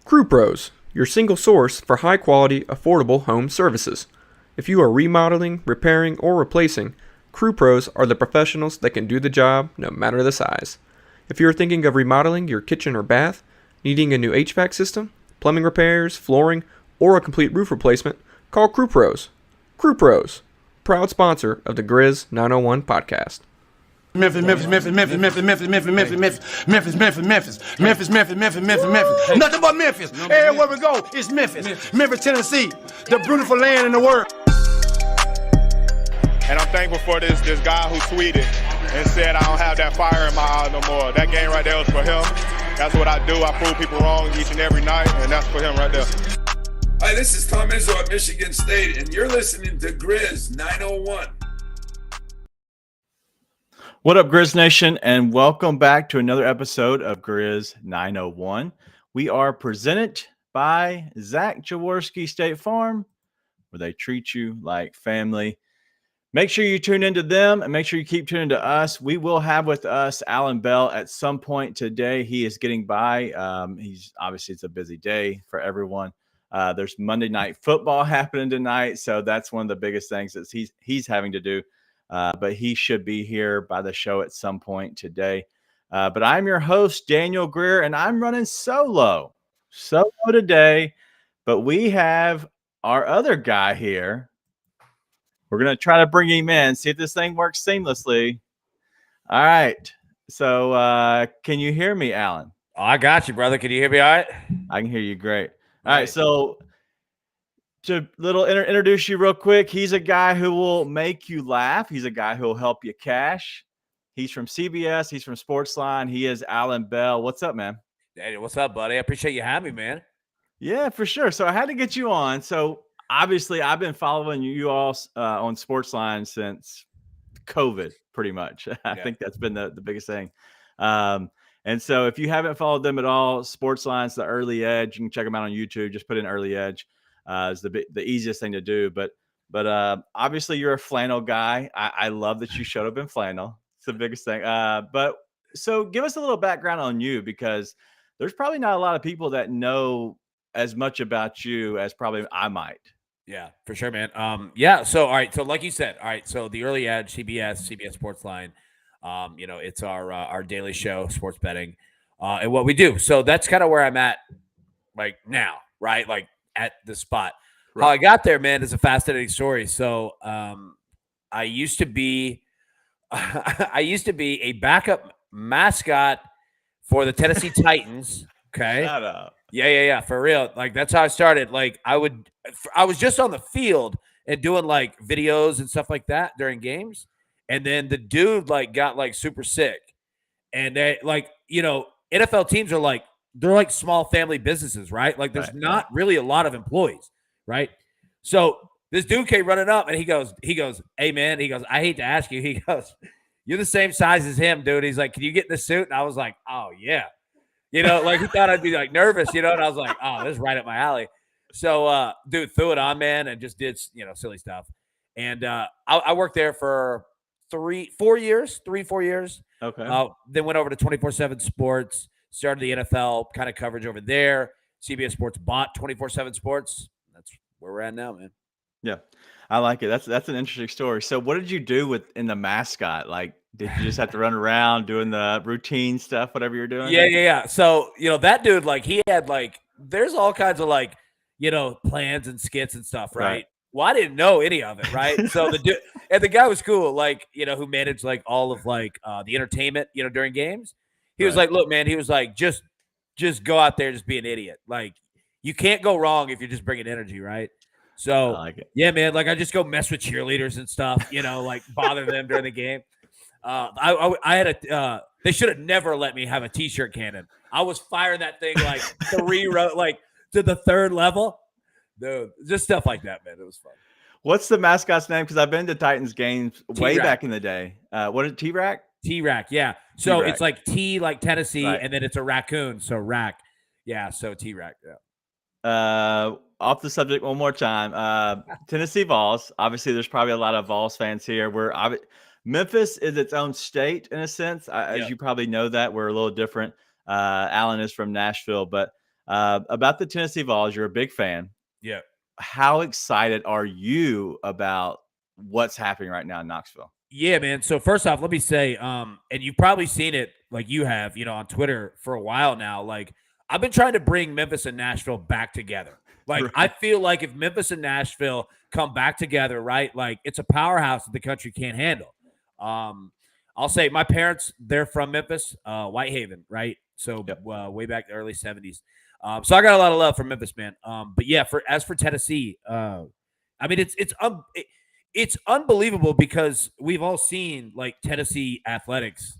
Crew Pros, your single source for high quality, affordable home services. If you are remodeling, repairing, or replacing, Crew Pros are the professionals that can do the job no matter the size. If you are thinking of remodeling your kitchen or bath, needing a new HVAC system, plumbing repairs, flooring, or a complete roof replacement, call Crew Pros. Crew Pros, proud sponsor of the Grizz 901 podcast. Memphis. Nothing but Memphis. Everywhere we go, it's Memphis. Memphis, Tennessee, the beautiful land in the world. And I'm thankful for this guy who tweeted and said, I don't have that fire in my eye no more. That game right there was for him. That's what I do. I prove people wrong each and every night, and that's for him right there. Hi, this is Tom Izzo at Michigan State, and you're listening to Grizz 901. What up, Grizz Nation, and welcome back to another episode of Grizz 901. We are presented by Zach Jaworski State Farm, where they treat you like family. Make sure you tune into them and make sure you keep tuning to us. We will have with us Allan Bell at some point today. He is getting by. He's obviously, it's a busy day for everyone. There's Monday Night Football happening tonight, so that's one of the biggest things that he's having to do. But he should be here by the show at some point today. But I'm your host, Daniel Greer, and I'm running solo today. But we have our other guy here. We're going to try to bring him in, see if this thing works seamlessly. All right. So can you hear me, Allan? Oh, I got you, brother. Can you hear me all right? I can hear you great. All right. So to introduce you real quick, he's a guy who will make you laugh. He's a guy who will help you cash. He's from CBS. He's from Sportsline. He is Allan Bell. What's up, man? Hey, what's up, buddy? I appreciate you having me, man. Yeah, for sure. So I had to get you on. So obviously, I've been following you all on Sportsline since COVID, pretty much. I think that's been the biggest thing. And so if you haven't followed them at all, Sportsline's the Early Edge. You can check them out on YouTube. Just put in Early Edge. Is the easiest thing to do. But obviously, you're a flannel guy. I love that you showed up in flannel. It's the biggest thing. But so give us a little background on you, because there's probably not a lot of people that know as much about you as probably I might. Yeah, for sure, man. So all right. So like you said, all right. So the Early Edge, CBS Sportsline. It's our daily show, sports betting, and what we do. So that's kind of where I'm at, like now, right? Like at the spot. Right. How I got there, man, is a fascinating story. So I used to be a backup mascot for the Tennessee Titans. Okay. Shut up. Yeah, for real. Like that's how I started. Like I was just on the field and doing like videos and stuff like that during games. And then the dude like got like super sick. And they NFL teams are like, they're like small family businesses, right? Like there's not really a lot of employees, right? So this dude came running up and he goes, hey man, he goes, I hate to ask you. He goes, you're the same size as him, dude. He's like, can you get in the suit? And I was like, oh yeah. Like he thought I'd be like nervous, and I was like, oh, this is right up my alley. So dude threw it on, man, and just did, silly stuff. And I worked there for 4 years. Okay. Then went over to 24/7 Sports. Started the NFL kind of coverage over there. CBS Sports bought 24/7 Sports. That's where we're at now, man. Yeah, I like it. That's an interesting story. So what did you do in the mascot? Like, did you just have to run around doing the routine stuff, whatever you're doing? Yeah. So, that dude, like he had like, there's all kinds of like, plans and skits and stuff, right? Well, I didn't know any of it, right? So the guy was cool, like, who managed like all of like the entertainment, during games. He was like, look, man, he was like, just go out there, just be an idiot. Like, you can't go wrong if you're just bringing energy, right? So, I like it. Yeah, man, like I just go mess with cheerleaders and stuff, like bother them during the game. I had they should have never let me have a T-shirt cannon. I was firing that thing like 3 rows, like to the 3rd level. Dude, just stuff like that, man. It was fun. What's the mascot's name? Because I've been to Titans games way back in the day. What is it, T-Rack? T-Rack, yeah. So T-Rack. It's like T like Tennessee, and then it's a raccoon, so rack. Yeah, so T-Rack, yeah. Off the subject one more time. Tennessee Vols. Obviously, there's probably a lot of Vols fans here. Memphis is its own state in a sense. As you probably know that. We're a little different. Allan is from Nashville, but About the Tennessee Vols, you're a big fan. Yeah. How excited are you about what's happening right now in Knoxville? Yeah, man. So first off, let me say, and you've probably seen it like you have, on Twitter for a while now. Like I've been trying to bring Memphis and Nashville back together. Like Right. I feel like if Memphis and Nashville come back together, right, like it's a powerhouse that the country can't handle. I'll say my parents, they're from Memphis, Whitehaven, right? So Yep. way back in the early 70s. So I got a lot of love for Memphis, man. But yeah, as for Tennessee, I mean it's unbelievable because we've all seen like Tennessee athletics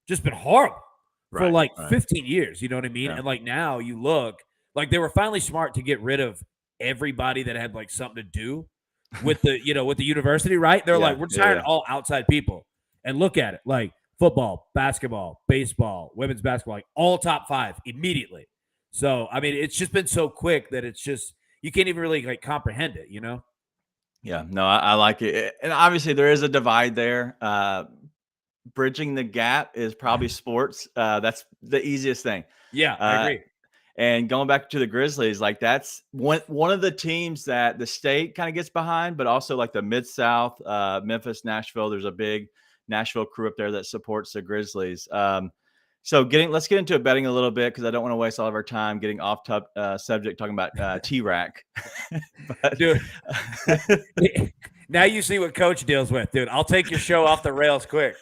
just been horrible for like 15 years. You know what I mean? Yeah. And like now you look like they were finally smart to get rid of everybody that had like something to do with the, with the university, right? They're like, we're just hiring all outside people. And look at it, like football, basketball, baseball, women's basketball, like all top 5 immediately. So, I mean, it's just been so quick that it's just, you can't even really like comprehend it, Yeah, no, I like it. And obviously there is a divide there. Bridging the gap is probably sports. That's the easiest thing. Yeah, I agree. And going back to the Grizzlies, like that's one of the teams that the state kind of gets behind, but also like the Mid-South, Memphis, Nashville. There's a big Nashville crew up there that supports the Grizzlies. So let's get into betting a little bit because I don't want to waste all of our time getting off subject talking about T-Rack. Dude, now you see what Coach deals with, dude. I'll take your show off the rails quick.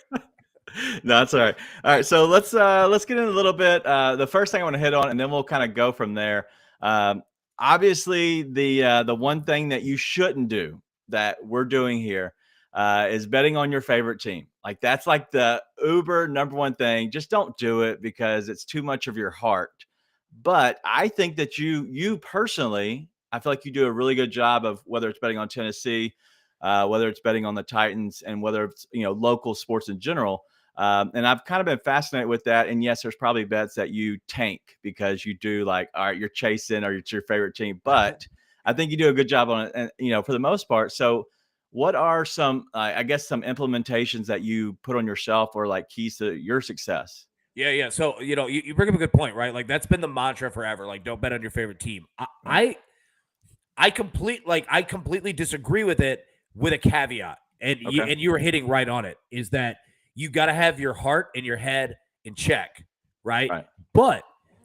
No, that's all right. All right, so let's get in a little bit. The first thing I want to hit on, and then we'll kind of go from there. Obviously, the one thing that you shouldn't do that we're doing here is betting on your favorite team. Like that's like the uber number one thing. Just don't do it because it's too much of your heart. But I think that you personally, I feel like you do a really good job of whether it's betting on Tennessee, whether it's betting on the Titans, and whether it's local sports in general. And I've kind of been fascinated with that. And yes, there's probably bets that you tank because you do like, all right, you're chasing or it's your favorite team. But I think you do a good job on it, and for the most part. So what are some, I guess, some implementations that you put on yourself or like keys to your success? Yeah. So, you bring up a good point, right? Like that's been the mantra forever. Like don't bet on your favorite team. I completely disagree with it with a caveat. And you were hitting right on it, is that you got to have your heart and your head in check, right? But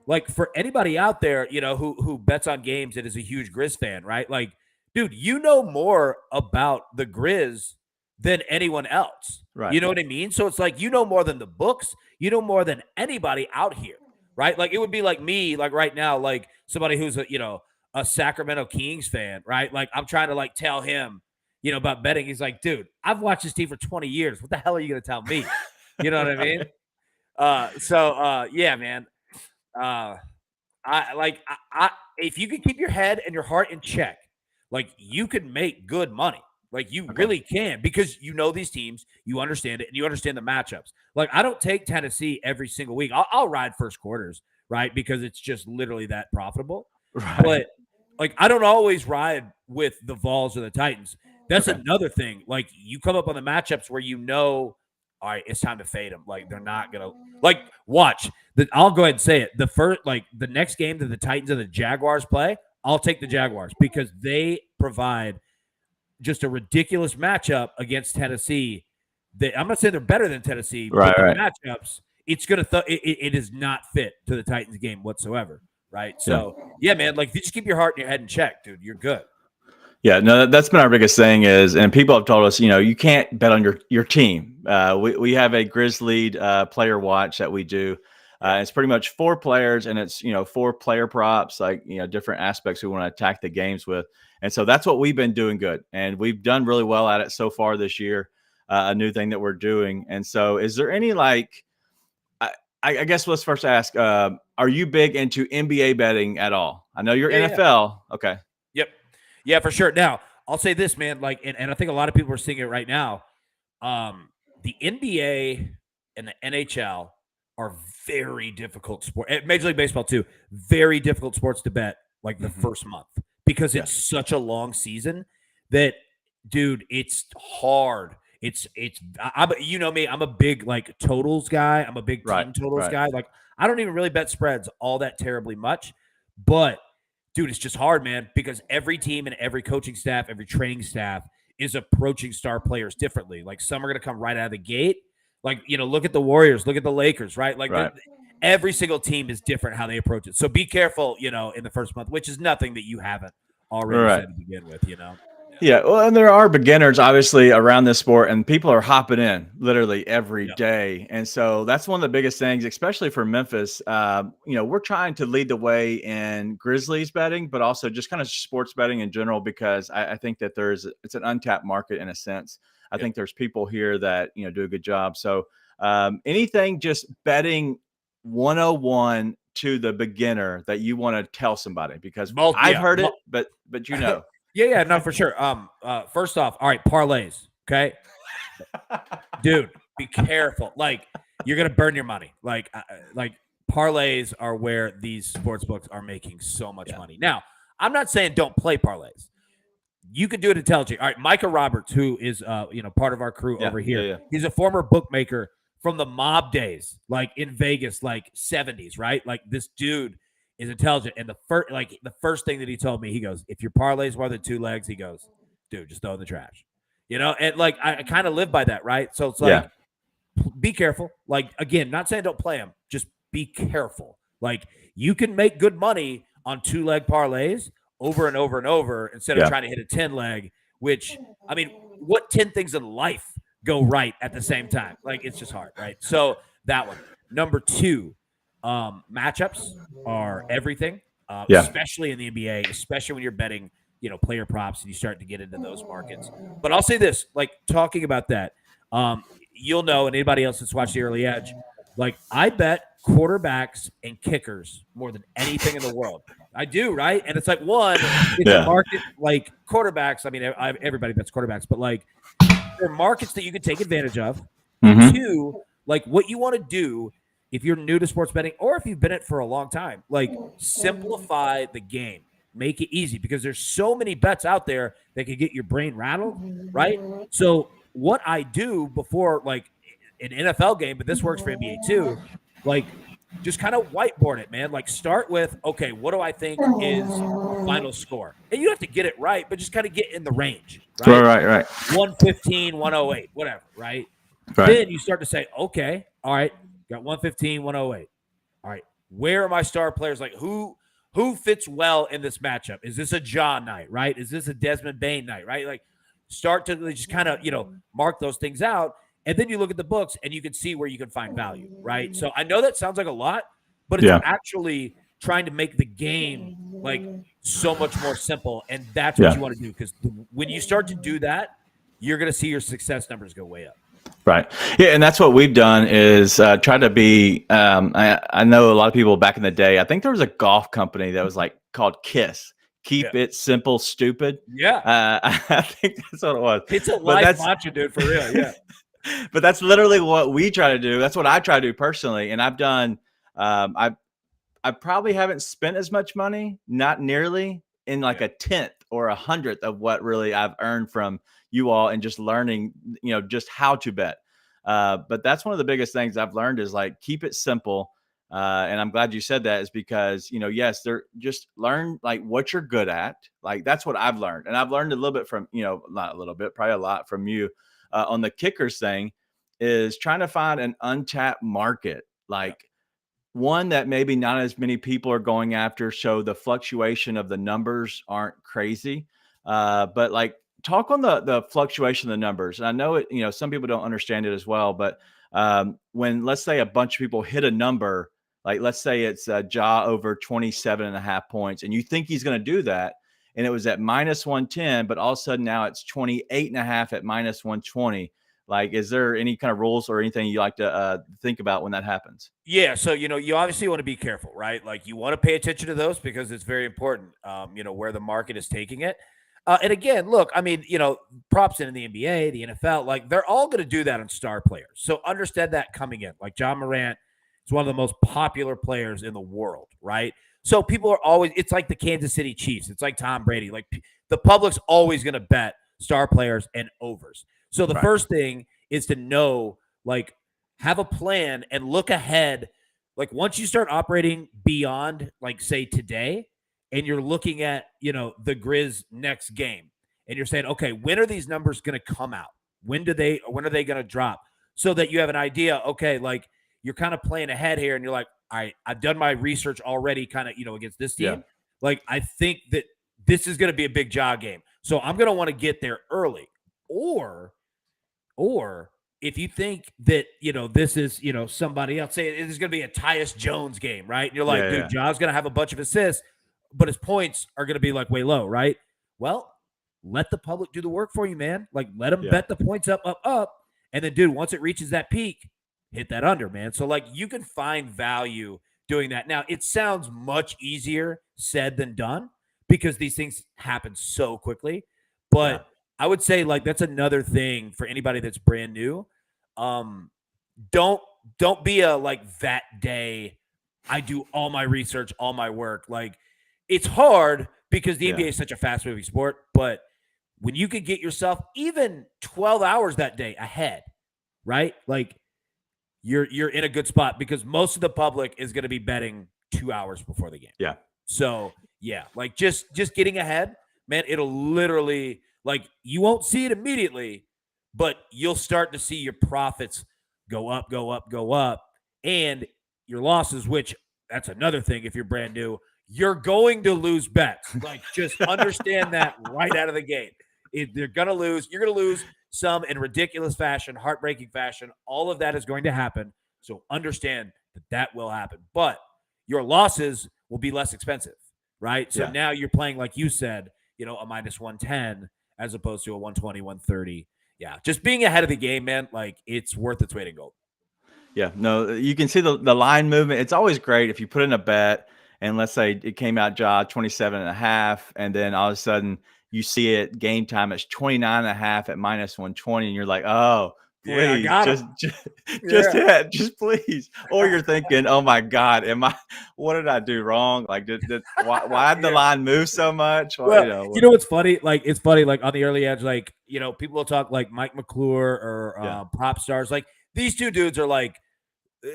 like for anybody out there, who bets on games and is a huge Grizz fan, right? Like, dude, you know more about the Grizz than anyone else. Right. You know what I mean? So it's like, more than the books, more than anybody out here, right? Like it would be like me, like right now, like somebody who's a Sacramento Kings fan, right? Like I'm trying to like tell him, about betting. He's like, dude, I've watched this team for 20 years. What the hell are you going to tell me? You know what I mean? Yeah, man. If you could keep your head and your heart in check, like you could make good money. Like you really can, because these teams, you understand it, and you understand the matchups. Like I don't take Tennessee every single week. I'll ride first quarters, right? Because it's just literally that profitable. Right. But like I don't always ride with the Vols or the Titans. That's another thing. Like you come up on the matchups where all right, it's time to fade them. Like they're not gonna watch. I'll go ahead and say it. The next game that the Titans and the Jaguars play, I'll take the Jaguars because they provide just a ridiculous matchup against Tennessee. I'm not saying they're better than Tennessee, but the matchups, it's gonna it is not fit to the Titans game whatsoever. Right. So yeah, man, like if you just keep your heart and your head in check, dude, you're good. Yeah, no, that's been our biggest thing and people have told us, you can't bet on your team. We have a Grizzly player watch that we do. It's pretty much 4 players, and it's, 4 player props, like, different aspects we want to attack the games with. And so that's what we've been doing good. And we've done really well at it so far this year, a new thing that we're doing. And so is there any, like, I guess let's first ask, are you big into NBA betting at all? I know you're NFL. Yeah. Okay. Yep. Yeah, for sure. Now, I'll say this, man, like, and I think a lot of people are seeing it right now. The NBA and the NHL are very difficult sports. Major League Baseball too, very difficult sports to bet like the first month, because it's such a long season that, dude, it's hard. You know me, I'm a big like totals guy. I'm a big team totals guy. Like I don't even really bet spreads all that terribly much, But dude, it's just hard, man, because every team and every coaching staff, every training staff is approaching star players differently. Like some are going to come right out of the gate. Like, look at the Warriors, look at the Lakers, right? Like every single team is different how they approach it. So be careful, in the first month, which is nothing that you haven't already said to begin with, Yeah, well, and there are beginners obviously around this sport, and people are hopping in literally every day, and so that's one of the biggest things, especially for Memphis. We're trying to lead the way in Grizzlies betting, but also just kind of sports betting in general, because I think that it's an untapped market in a sense. I think there's people here that do a good job. So anything just betting 101 to the beginner that you want to tell somebody, because I've heard it, but Yeah, no, for sure. First off, all right, parlays, okay? Dude, be careful. Like, you're gonna burn your money. Like parlays are where these sports books are making so much money. Now, I'm not saying don't play parlays. You can do it intelligently. All right, Micah Roberts, who is part of our crew over here. He's a former bookmaker from the mob days, like in Vegas, like 70s, right? Like this dude is intelligent. And the first thing that he told me, he goes, if your parlay's more than 2 legs, he goes, dude, just throw it in the trash. And like I kind of live by that, right? So it's like, be careful. Like, again, not saying don't play them, just be careful. Like, you can make good money on 2-leg parlays over and over and over instead of trying to hit a 10-leg, which, I mean, what 10 things in life go right at the same time? Like, it's just hard, right? So that one. Number 2, matchups are everything, especially in the NBA, especially when you're betting, player props and you start to get into those markets. But I'll say this, like, talking about that, you'll know, and anybody else that's watched the Early Edge, like, I bet quarterbacks and kickers more than anything in the world. I do, right? And it's like, one, it's a market, like quarterbacks. I mean, everybody bets quarterbacks, but like, there are markets that you can take advantage of. Mm-hmm. 2, like, what you want to do if you're new to sports betting, or if you've been it for a long time, like, simplify the game, make it easy, because there's so many bets out there that can get your brain rattled, right? So what I do before, like, an NFL game, but this works for NBA too, like, just kind of whiteboard it, man. Like, start with, okay, what do I think is final score? And you don't have to get it right, but just kind of get in the range, right? Right. 115, 108, whatever, right? Then you start to say, okay, all right, got 115, 108. All right, where are my star players? Like, who fits well in this matchup? Is this a John night, right? Is this a Desmond Bain night, right? Like, start to just kind of, mark those things out. And then you look at the books and you can see where you can find value, right? So I know that sounds like a lot, but it's actually trying to make the game, like, so much more simple. And that's what you want to do, because when you start to do that, you're going to see your success numbers go way up. Right. Yeah. And that's what we've done is try to be, I know a lot of people back in the day, I think there was a golf company that was like called KISS. Keep it simple, stupid. Yeah. I think that's what it was. It's a life mantra, dude, for real. Yeah. But that's literally what we try to do. That's what I try to do personally. And I've done, I probably haven't spent as much money, not nearly, in like a 10th or 100th of what really I've earned from you all, and just learning, just how to bet. But that's one of the biggest things I've learned is, like, keep it simple. And I'm glad you said that, is because, yes, they're just learn, like, what you're good at. Like, that's what I've learned. And I've learned a little bit from, not a little bit, probably a lot from you on the kickers thing, is trying to find an untapped market, like one that maybe not as many people are going after. So the fluctuation of the numbers aren't crazy. But like, talk on the fluctuation of the numbers. And I know it, some people don't understand it as well, but when, let's say, a bunch of people hit a number, like, let's say it's Ja over 27.5 points, and you think he's going to do that, and it was at -110, but all of a sudden now it's 28.5 at -120. Like, is there any kind of rules or anything you like to think about when that happens? Yeah. So, you obviously want to be careful, right? Like, you want to pay attention to those because it's very important, where the market is taking it. And again, look, I mean, props in the NBA, the NFL, like, they're all going to do that on star players. So understand that coming in. Like, John Morant is one of the most popular players in the world, right? So people are always, it's like the Kansas City Chiefs. It's like Tom Brady. Like, the public's always going to bet star players and overs. So the first thing is to know, like, have a plan and look ahead. Like, once you start operating beyond, like, say, today, and you're looking at, the Grizz next game, and you're saying, okay, when are these numbers going to come out? When are they going to drop? So that you have an idea, okay, like you're kind of playing ahead here, and you're like, all right, I've done my research already kind of, against this team. Yeah. Like, I think that this is going to be a big jaw game. So I'm going to want to get there early. Or if you think that, this is, somebody else, say it is going to be a Tyus Jones game, right? And you're like, dude, Jaw's going to have a bunch of assists, but his points are going to be like way low, right? Well, let the public do the work for you, man. Like, let them bet the points up. And then, dude, once it reaches that peak, hit that under, man. So, like, you can find value doing that. Now, it sounds much easier said than done because these things happen so quickly. But I would say, like, that's another thing for anybody that's brand new. Don't be a, like, that day I do all my research, all my work. Like, it's hard because the NBA is such a fast-moving sport, but when you could get yourself even 12 hours that day ahead, right? Like, you're in a good spot because most of the public is going to be betting 2 hours before the game. Yeah. So, yeah, like just getting ahead, man, it'll literally, like, you won't see it immediately, but you'll start to see your profits go up, and your losses, which that's another thing if you're brand new, you're going to lose bets. Like, just understand that right out of the gate. They're going to lose. You're going to lose some in ridiculous fashion, heartbreaking fashion. All of that is going to happen. So understand that will happen. But your losses will be less expensive, right? So now you're playing, like you said, a -110 as opposed to a 120, 130. Yeah, just being ahead of the game, man, like, it's worth its weight in gold. Yeah, no, you can see the line movement. It's always great if you put in a bet and let's say it came out 27.5, and then all of a sudden you see it game time, it's 29.5 at -120, and you're like, oh, please, just hit, just please. Or you're thinking, oh my God, what did I do wrong? Like, why did the line move so much? Well, you know what's funny? Like, it's funny, like on the early edge, like, people will talk like Mike McClure or Prop Stars. Like, these two dudes are like,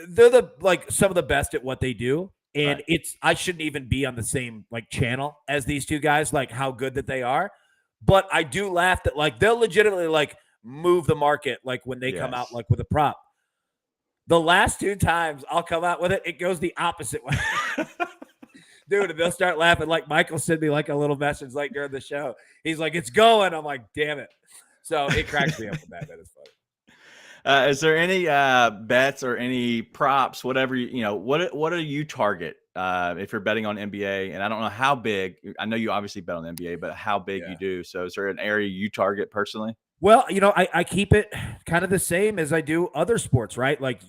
they're some of the best at what they do. And I shouldn't even be on the same like channel as these two guys, like how good that they are. But I do laugh that like they'll legitimately like move the market like when they come out like with a prop. The last two times I'll come out with it, it goes the opposite way. Dude, and they'll start laughing. Like, Michael sent me like a little message like during the show. He's like, it's going. I'm like, damn it. So it cracks me up with that. That is funny. Is there any bets or any props, whatever, what do you target if you're betting on NBA? And I don't know how big. I know you obviously bet on the NBA, but how big you do. So is there an area you target personally? Well, I keep it kind of the same as I do other sports, right? Like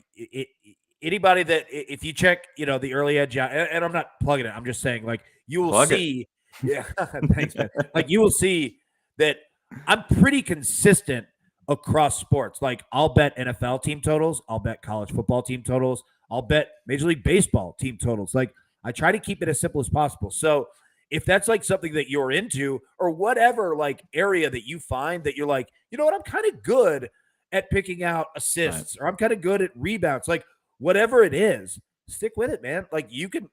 anybody that if you check, the early edge out, and I'm not plugging it. I'm just saying, like, you will see. Yeah, thanks, man. Like, you will see that I'm pretty consistent across sports. Like, I'll bet NFL team totals. I'll bet college football team totals. I'll bet Major League Baseball team totals. Like, I try to keep it as simple as possible. So if that's like something that you're into or whatever, like area that you find that you're like, you know what, I'm kind of good at picking out assists or I'm kind of good at rebounds, like whatever it is, stick with it, man. Like, you can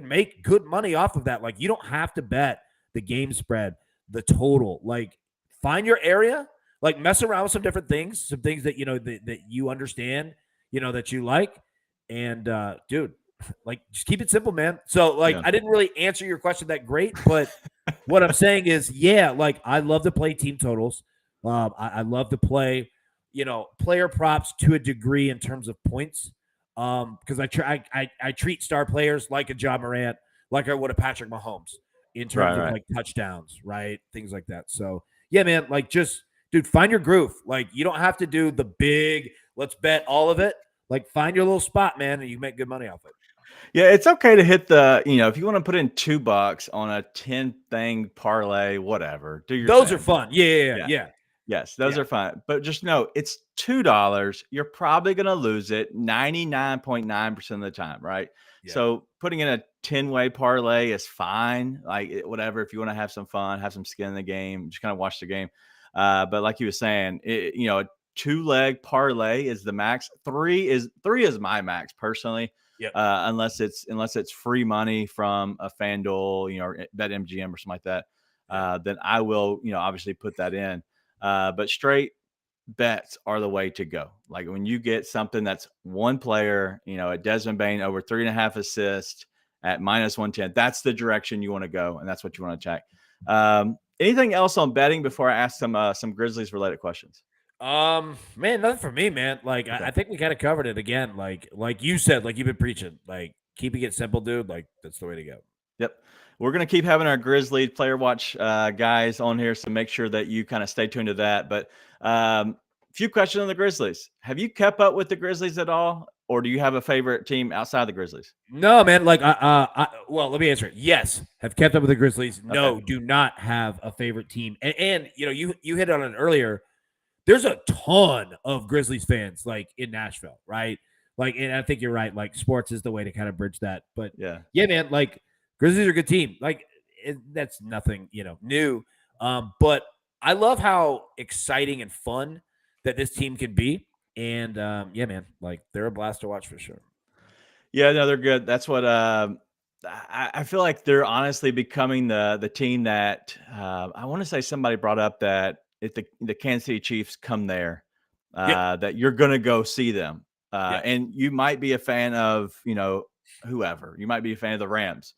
make good money off of that. Like, you don't have to bet the game spread, the total. Like, find your area. Like, mess around with some different things, some things that, that you understand, that you like. And, dude, like, just keep it simple, man. So, like, I didn't really answer your question that great, but what I'm saying is, like, I love to play team totals. I love to play, player props to a degree in terms of points. Because I treat star players like a Ja Morant, like I would a Patrick Mahomes in terms of like touchdowns, right? Things like that. So, yeah, man, like, just, dude, find your groove. Like, you don't have to do the big, let's bet all of it. Like, find your little spot, man, and you make good money off it. Yeah, it's okay to hit the, if you want to put in $2 on a 10 thing parlay, whatever, do your Those thing. are fun. Yeah. Yes, those are fun. But just know it's $2. You're probably going to lose it 99.9% of the time, right? Yeah. So putting in a 10-way parlay is fine. Like, whatever, if you want to have some fun, have some skin in the game, just kind of watch the game. But like you were saying, a 2-leg parlay is the max. Three is my max personally. Yep. unless it's free money from a FanDuel, or BetMGM or something like that. Then I will, obviously put that in. But straight bets are the way to go. Like when you get something that's one player, at Desmond Bain over 3.5 assists at -110, that's the direction you want to go, and that's what you want to check. Anything else on betting before I ask some Grizzlies related questions? Man, nothing for me, man. Like Okay. I think we kind of covered it again. Like you said, like you've been preaching, like keeping it simple, dude. Like that's the way to go. Yep. We're going to keep having our Grizzly Player Watch guys on here, so make sure that you kind of stay tuned to that. But few questions on the Grizzlies. Have you kept up with the Grizzlies at all, or do you have a favorite team outside the Grizzlies? No, man. Like well, let me answer it. Yes, have kept up with the Grizzlies. No, Okay. do not have a favorite team. And you hit on it earlier. There's a ton of Grizzlies fans like in Nashville, right? Like, and I think you're right. Like, sports is the way to kind of bridge that. But Yeah, man, like Grizzlies are a good team. Like, that's nothing, new. But I love how exciting and fun that this team can be. And yeah, man, like they're a blast to watch for sure. yeah, no, they're good. That's what I feel like they're honestly becoming the team that I want to say somebody brought up that if the Kansas City Chiefs come there, that you're going to go see them. And you might be a fan of, whoever. You might be a fan of the Rams.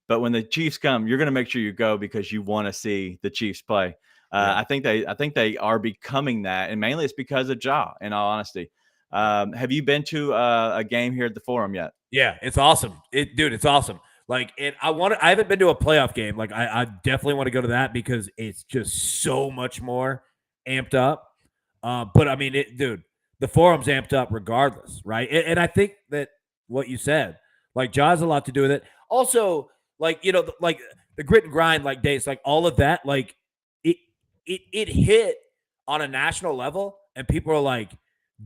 But when the Chiefs come, you're going to make sure you go because you want to see the Chiefs play. I think they are becoming that, and mainly it's because of Ja. In all honesty, have you been to a game here at the Forum yet? Yeah, it's awesome. Dude, it's awesome. Like, and I haven't been to a playoff game. Like, I definitely want to go to that because it's just so much more amped up. But I mean, dude, the Forum's amped up regardless, right? And I think that what you said, like, Ja has a lot to do with it. Also, like, like the grit and grind, like days, like all of that, like it hit on a national level, and people are like,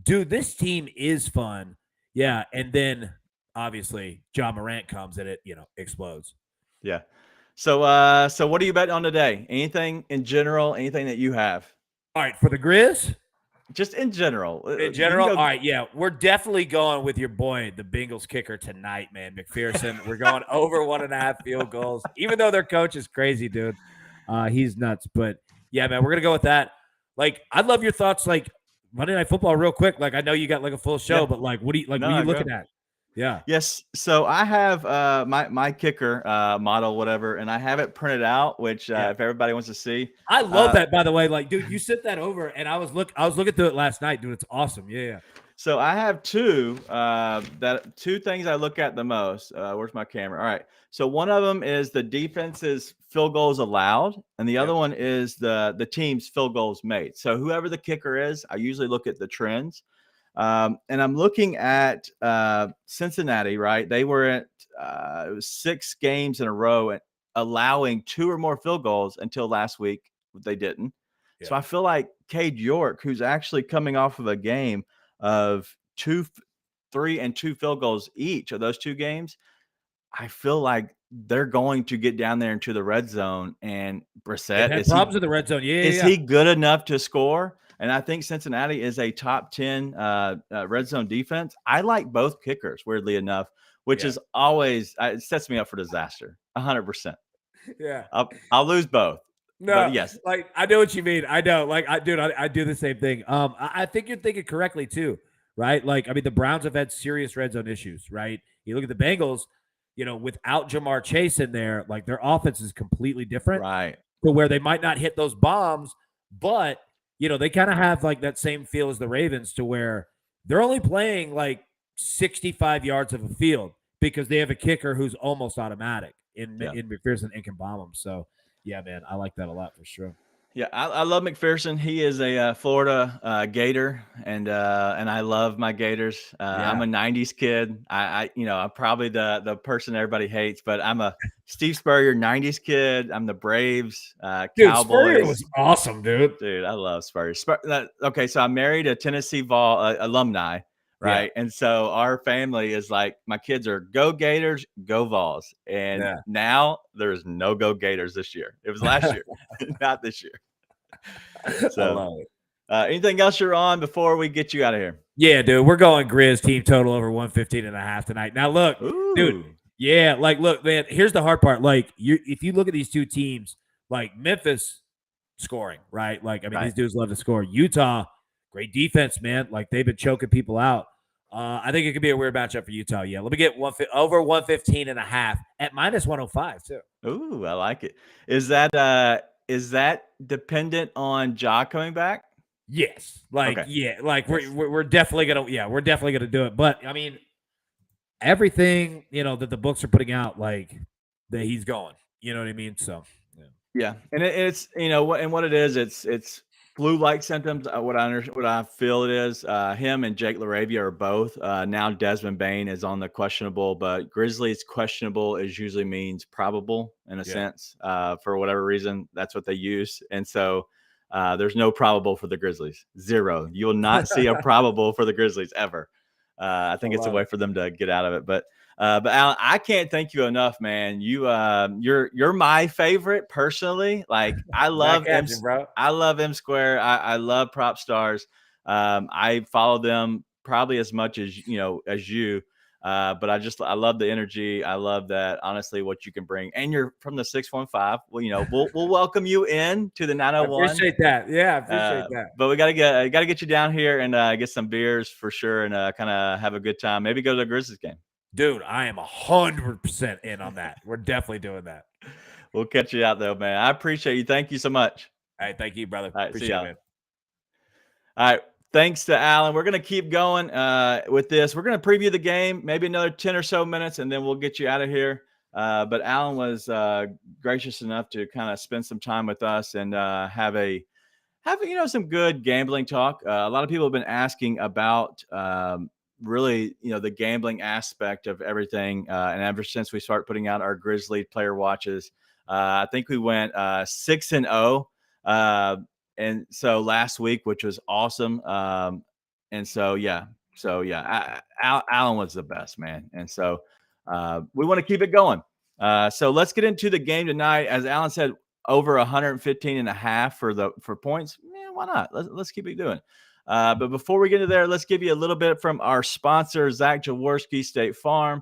dude, this team is fun. Yeah, and then obviously John Morant comes and it, explodes. Yeah. So what are you betting on today? Anything in general? Anything that you have? All right, for the Grizz? Just in general. In general, all right, yeah, we're definitely going with your boy, the Bengals kicker tonight, man, McPherson. We're going over 1.5 field goals, even though their coach is crazy, dude. He's nuts, but yeah, man, we're gonna go with that. Like, I'd love your thoughts, like Monday Night Football, real quick. Like, I know you got like a full show, Yeah. but like, what are you No, looking at? Yeah. Yes. So I have my kicker model, whatever, and I have it printed out, which if everybody wants to see. I love that, by the way. Like, dude, you sent that over, and I was looking through it last night, dude. It's awesome. Yeah. So I have two things I look at the most. Where's my camera? All right. So one of them is the defense's field goals allowed, and the other one is the team's field goals made. So whoever the kicker is, I usually look at the trends. And I'm looking at Cincinnati, right? They were at it was 6 games in a row at allowing 2 or more field goals until last week. They didn't. Yeah. So I feel like Cade York, who's actually coming off of a game of 2, 3, and 2 field goals each of those 2 games, I feel like they're going to get down there into the red zone. And Brissett had problems in the red zone. Yeah, is he good enough to score? And I think Cincinnati is a top 10 red zone defense. I like both kickers, weirdly enough, which is always it sets me up for disaster. 100%. Yeah, I'll lose both. No, but yes, like I know what you mean. I know, like I do the same thing. I think you're thinking correctly too, right? Like, I mean, the Browns have had serious red zone issues, right? You look at the Bengals, without Jamar Chase in there, like their offense is completely different, right? To where they might not hit those bombs, but they kind of have like that same feel as the Ravens, to where they're only playing like 65 yards of a field because they have a kicker who's almost automatic in McPherson and can bomb them. So. Yeah, man, I like that a lot for sure. Yeah, I love McPherson. He is a Florida Gator, and I love my Gators. I'm a '90s kid. I'm probably the person everybody hates, but I'm a Steve Spurrier '90s kid. I'm the Braves, dude, Cowboys. Spurrier was awesome, dude. Dude, I love Spurrier. Okay, so I married a Tennessee Vol alumni. Right. Yeah. And so our family is like, my kids are go Gators, go Vols. And now there's no go Gators this year. It was last year, not this year. So, I love it. Anything else you're on before we get you out of here? Yeah, dude, we're going Grizz team total over 115.5 tonight. Now, look, dude, Ooh. yeah, like, look, man, here's the hard part. Like, if you look at these two teams, like Memphis scoring, right? Like, I mean, Right. these dudes love to score. Utah, great defense, man. Like, they've been choking people out. I think it could be a weird matchup for Utah. Yeah, let me get over 115.5 at minus 105 too. Ooh, I like it. Is that dependent on Ja coming back? Yes, like Okay. yeah, like Yes. we're definitely gonna do it. But I mean, everything that the books are putting out, like that he's going. You know what I mean? So Yeah, and it's what it is. It's flu-like symptoms. What I feel it is. Him and Jake LaRavia are both. Now Desmond Bain is on the questionable, but Grizzlies questionable is usually means probable in a sense. For whatever reason, that's what they use, and so there's no probable for the Grizzlies. Zero. You will not see a probable for the Grizzlies ever. I think it's a way for them to get out of it, but Alan, I can't thank you enough, man. You're my favorite personally. Like I love back at you, bro. I love M Square. I love Prop Stars. I follow them probably as much as as you. But I love the energy. I love that honestly what you can bring. And you're from the 615. Well, we'll welcome you in to the 901. I appreciate that. Yeah, I appreciate that. But we gotta get you down here and get some beers for sure and kind of have a good time. Maybe go to the Grizzlies game. Dude, I am 100% in on that. We're definitely doing that. We'll catch you out though, man. I appreciate you. Thank you so much. All right, thank you, brother. All right, Appreciate see it, y'all. man. All right. Thanks to Alan. We're going to keep going with this. We're going to preview the game, maybe another 10 or so minutes, and then we'll get you out of here. But Alan was gracious enough to kind of spend some time with us and have some good gambling talk. A lot of people have been asking about really, the gambling aspect of everything. And ever since we started putting out our Grizzly player watches, I think we went 6-0. And so last week, which was awesome. Alan was the best, man. And so we want to keep it going. So let's get into the game tonight. As Alan said, over 115.5 for points. Yeah, why not? Let's keep it doing. But before we get into there, let's give you a little bit from our sponsor, Zach Jaworski, State Farm,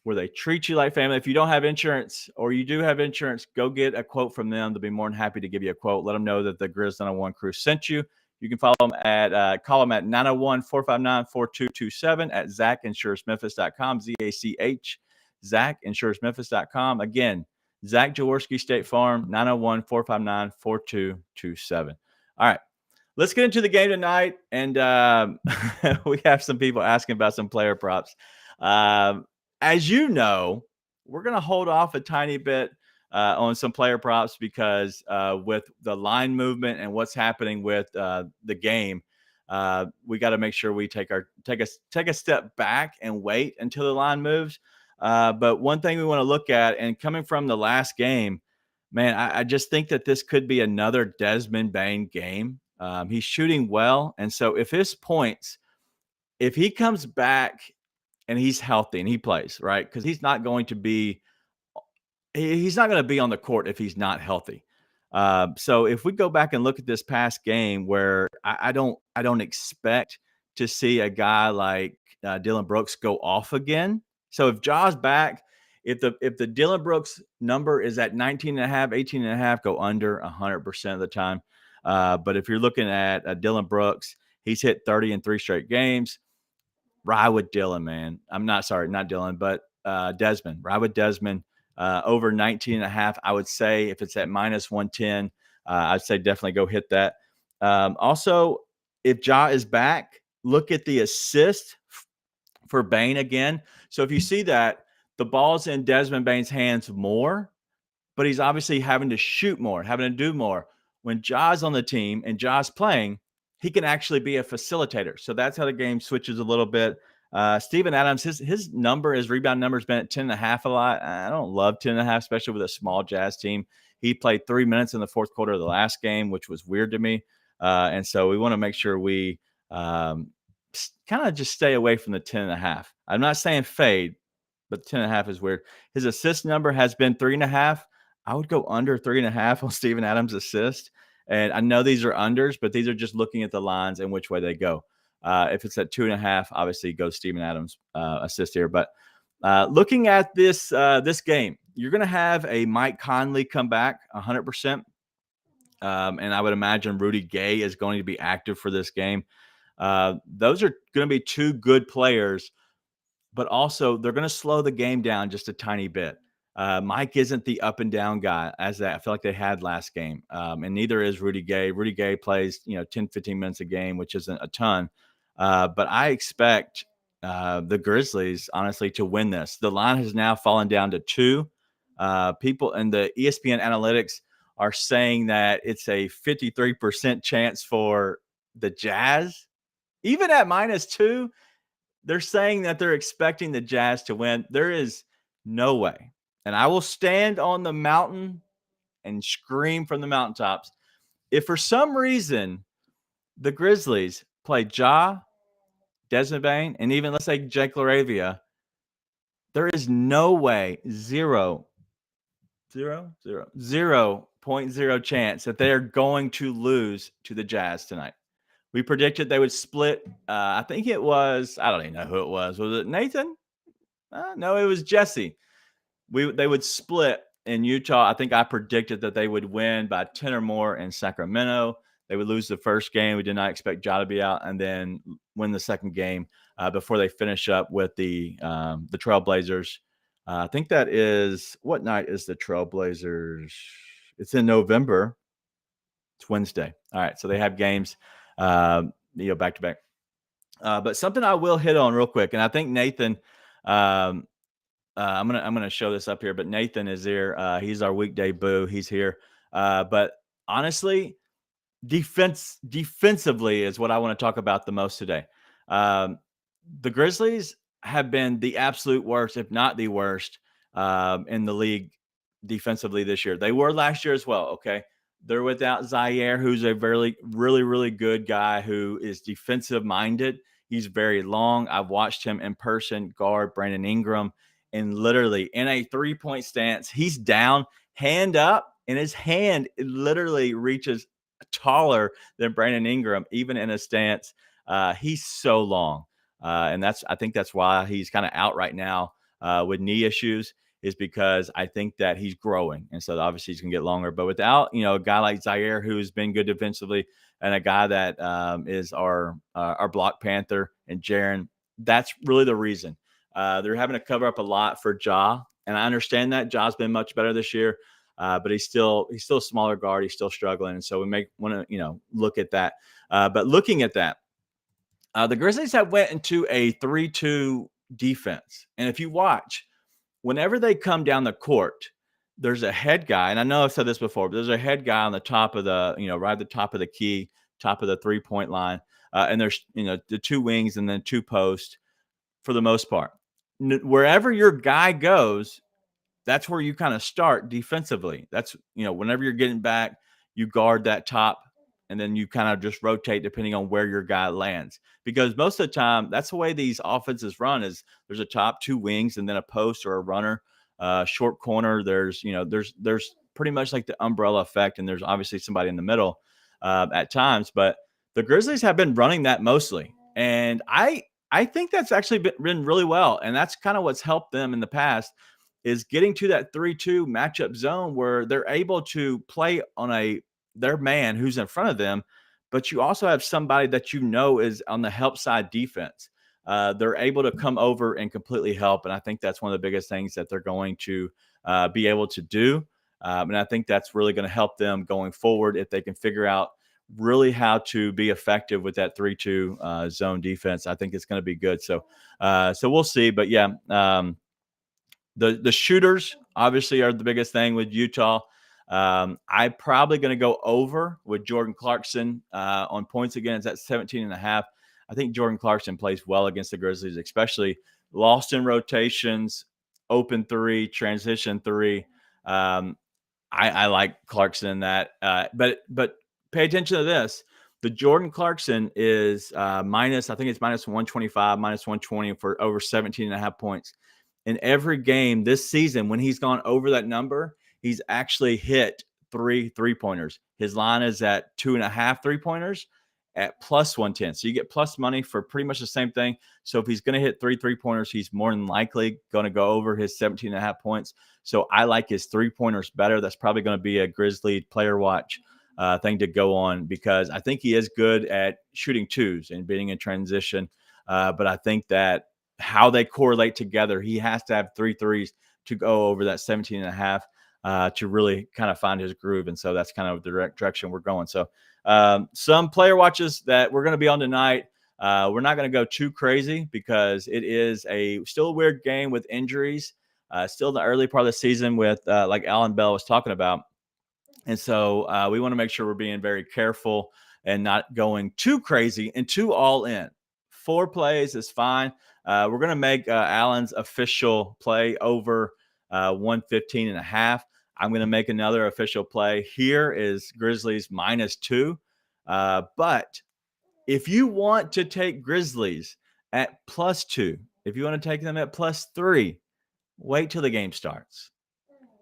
where they treat you like family. If you don't have insurance or you do have insurance, go get a quote from them. They'll be more than happy to give you a quote. Let them know that the Grizz 901 crew sent you. You can follow them call them at 901-459-4227 at ZachInsuranceMemphis.com, Z-A-C-H, ZachInsuranceMemphis.com. Again, Zach Jaworski, State Farm, 901-459-4227. All right. Let's get into the game tonight. And we have some people asking about some player props. As you know, we're going to hold off a tiny bit on some player props because with the line movement and what's happening with the game, we got to make sure we take a step back and wait until the line moves. But one thing we want to look at, and coming from the last game, man, I just think that this could be another Desmond Bain game. He's shooting well, and so if he comes back and he's healthy and he plays, right? Because he's not going to be on the court if he's not healthy. So if we go back and look at this past game, where I don't expect to see a guy like Dillon Brooks go off again. So if Ja's back, if the Dillon Brooks number is at 19.5, 18.5, go under 100% of the time. But if you're looking at Dillon Brooks, he's hit 30 in 3 straight games. Ride with Dillon, man. Not Dillon, but Desmond. Ride with Desmond over 19.5. I would say if it's at minus 110, I'd say definitely go hit that. Also, if Ja is back, look at the assist for Bain again. So if you see that, the ball's in Desmond Bain's hands more, but he's obviously having to shoot more, having to do more. When Ja's on the team and Ja's playing, he can actually be a facilitator. So that's how the game switches a little bit. Steven Adams, his rebound number has been at 10.5 a lot. I don't love 10.5, especially with a small Jazz team. He played 3 minutes in the fourth quarter of the last game, which was weird to me. And so we want to make sure we kind of just stay away from the 10.5. I'm not saying fade, but 10.5 is weird. His assist number has been 3.5. I would go under 3.5 on Steven Adams' assist. And I know these are unders, but these are just looking at the lines and which way they go. If it's at 2.5, obviously go Steven Adams assist here. But looking at this game, you're going to have a Mike Conley come back 100%. And I would imagine Rudy Gay is going to be active for this game. Those are going to be two good players, but also they're going to slow the game down just a tiny bit. Mike isn't the up and down guy as that I feel like they had last game. And neither is Rudy Gay. Rudy Gay plays, 10, 15 minutes a game, which isn't a ton. But I expect the Grizzlies, honestly, to win this. The line has now fallen down to 2. People in the ESPN analytics are saying that it's a 53% chance for the Jazz. Even at -2, they're saying that they're expecting the Jazz to win. There is no way. And I will stand on the mountain and scream from the mountaintops. If for some reason the Grizzlies play Ja, Desmond Bane, and even let's say Jake LaRavia, there is no way, 0.0 chance that they are going to lose to the Jazz tonight. We predicted they would split. I think it was, I don't even know who it was. Was it Nathan? No, it was Jesse. They would split in Utah. I think I predicted that they would win by 10 or more in Sacramento. They would lose the first game. We did not expect Ja to be out, and then win the second game before they finish up with the Trailblazers. I think that is, what night is the Trailblazers? It's in November. It's Wednesday. All right, so they have games, back to back. But something I will hit on real quick, and I think Nathan, I'm gonna show this up here, but Nathan is here. He's our weekday boo. He's here. But honestly, defensively is what I want to talk about the most today. The Grizzlies have been the absolute worst, if not the worst, in the league defensively this year. They were last year as well. Okay. They're without Zaire, who's a really, really, really good guy who is defensive minded. He's very long. I've watched him in person guard Brandon Ingram, and literally in a 3-point stance, he's down, hand up, and his hand literally reaches taller than Brandon Ingram, even in a stance. He's so long. And I think that's why he's kind of out right now with knee issues, is because I think that he's growing. And so obviously he's going to get longer. But without, a guy like Zaire, who's been good defensively, and a guy that is our block panther, and Jaren, that's really the reason. They're having to cover up a lot for Ja. And I understand that. Ja's been much better this year. But he's still a smaller guard. He's still struggling. And so we want to, look at that. But looking at that, the Grizzlies have went into a 3-2 defense. And if you watch, whenever they come down the court, there's a head guy. And I know I've said this before, but there's a head guy on the top of the, right at the top of the key, top of the 3-point line. And there's, the 2 wings and then 2 posts for the most part. Wherever your guy goes, that's where you kind of start defensively. That's, whenever you're getting back, you guard that top, and then you kind of just rotate depending on where your guy lands. Because most of the time, that's the way these offenses run, is there's a top 2 wings and then a post or a runner, short corner. There's pretty much like the umbrella effect, and there's obviously somebody in the middle at times. But the Grizzlies have been running that mostly. And I think that's actually been really well. And that's kind of what's helped them in the past, is getting to that 3-2 matchup zone where they're able to play on their man who's in front of them, but you also have somebody that is on the help side defense. They're able to come over and completely help, and I think that's one of the biggest things that they're going to be able to do. And I think that's really going to help them going forward if they can figure out really how to be effective with that 3-2 zone defense. I think it's going to be good. So we'll see. But yeah, the shooters obviously are the biggest thing with Utah. I'm probably going to go over with Jordan Clarkson on points again. It's at 17.5. I think Jordan Clarkson plays well against the Grizzlies, especially lost in rotations, open 3, transition 3. I like Clarkson in that. But pay attention to this. The Jordan Clarkson is minus, I think it's minus 125, minus 120 for over 17.5 points. In every game this season, when he's gone over that number, he's actually hit 3 3-pointers. His line is at 2.5 3-pointers at plus 110. So you get plus money for pretty much the same thing. So if he's going to hit 3 3-pointers, he's more than likely going to go over his 17.5 points. So I like his 3-pointers better. That's probably going to be a Grizzly player watch thing to go on, because I think he is good at shooting twos and being in transition. But I think that how they correlate together, he has to have 3 threes to go over that 17.5 to really kind of find his groove. And so that's kind of the direction we're going. So some player watches that we're going to be on tonight. We're not going to go too crazy because it is still a weird game with injuries. Still the early part of the season with like Allan Bell was talking about. And so we want to make sure we're being very careful and not going too crazy and too all in. 4 plays is fine. We're going to make Allen's official play over 115.5. I'm going to make another official play. Here is Grizzlies -2. But if you want to take Grizzlies at +2, if you want to take them at +3, wait till the game starts.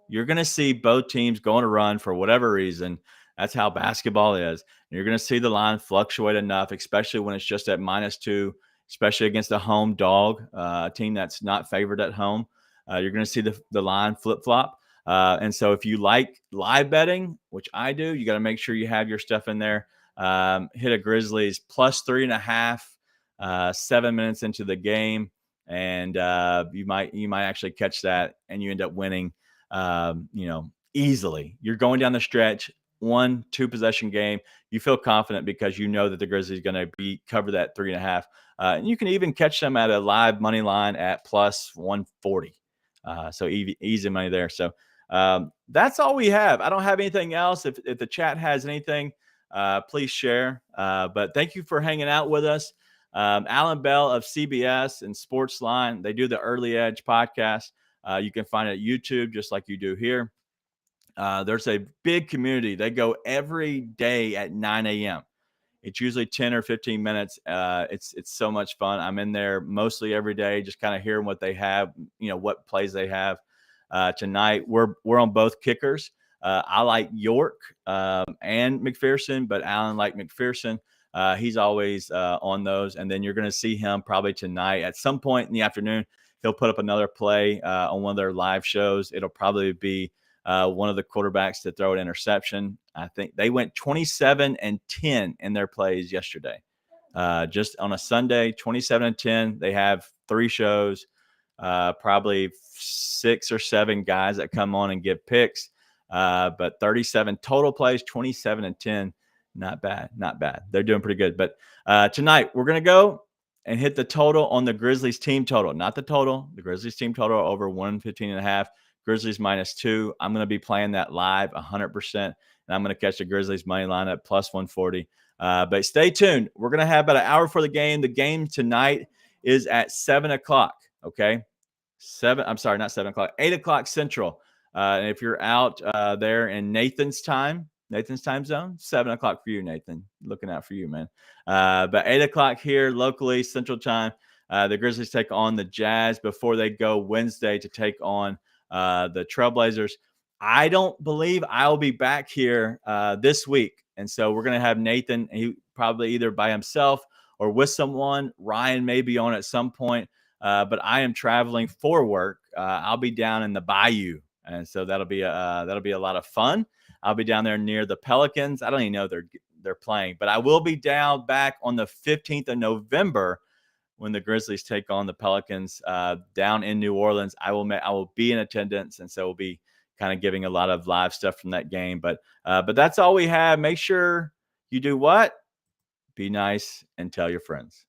You're going to see both teams going to run for whatever reason. That's how basketball is. And you're going to see the line fluctuate enough, especially when it's just at -2, especially against a home dog, a team that's not favored at home. You're going to see the line flip-flop. And so if you like live betting, which I do, you got to make sure you have your stuff in there. Hit a Grizzlies +3.5, 7 minutes into the game. And you might actually catch that and you end up winning, easily. You're going down the stretch, 1-2 possession game. You feel confident because you know that the Grizzlies are going to cover that 3.5. And you can even catch them at a live money line at +140. So easy money there. So that's all we have. I don't have anything else. If the chat has anything, please share. But thank you for hanging out with us. Allan Bell of CBS and Sportsline, they do the Early Edge podcast. You can find it at YouTube, just like you do here. There's a big community. They go every day at 9 a.m. It's usually 10 or 15 minutes. It's so much fun. I'm in there mostly every day, just kind of hearing what they have, what plays they have. Tonight, we're on both kickers. I like York and McPherson, but Allan like McPherson. He's always on those. And then you're going to see him probably tonight at some point in the afternoon. He'll put up another play on one of their live shows. It'll probably be one of the quarterbacks to throw an interception. I think they went 27-10 in their plays yesterday. Just on a Sunday, 27-10. They have 3 shows, probably 6 or 7 guys that come on and give picks. But 37 total plays, 27-10. Not bad. They're doing pretty good. But tonight we're going to go and hit the total on the Grizzlies team total, not the total, the Grizzlies team total over 115.5. Grizzlies -2. I'm going to be playing that live 100%. And I'm going to catch the Grizzlies money line at +140. But stay tuned. We're going to have about an hour for the game. The game tonight is at 7 o'clock. Okay. 8 o'clock Central. And if you're out there in Nathan's time zone, 7 o'clock for you, Nathan. Looking out for you, man. But 8 o'clock here locally, Central time. The Grizzlies take on the Jazz before they go Wednesday to take on the Trailblazers. I don't believe I'll be back here this week. And so we're going to have Nathan, he probably either by himself or with someone. Ryan may be on at some point, but I am traveling for work. I'll be down in the Bayou. And so that'll be a lot of fun. I'll be down there near the Pelicans. I don't even know they're playing, but I will be back on the 15th of November when the Grizzlies take on the Pelicans down in New Orleans. I will be in attendance, and so we'll be kind of giving a lot of live stuff from that game. But that's all we have. Make sure you do what? Be nice and tell your friends.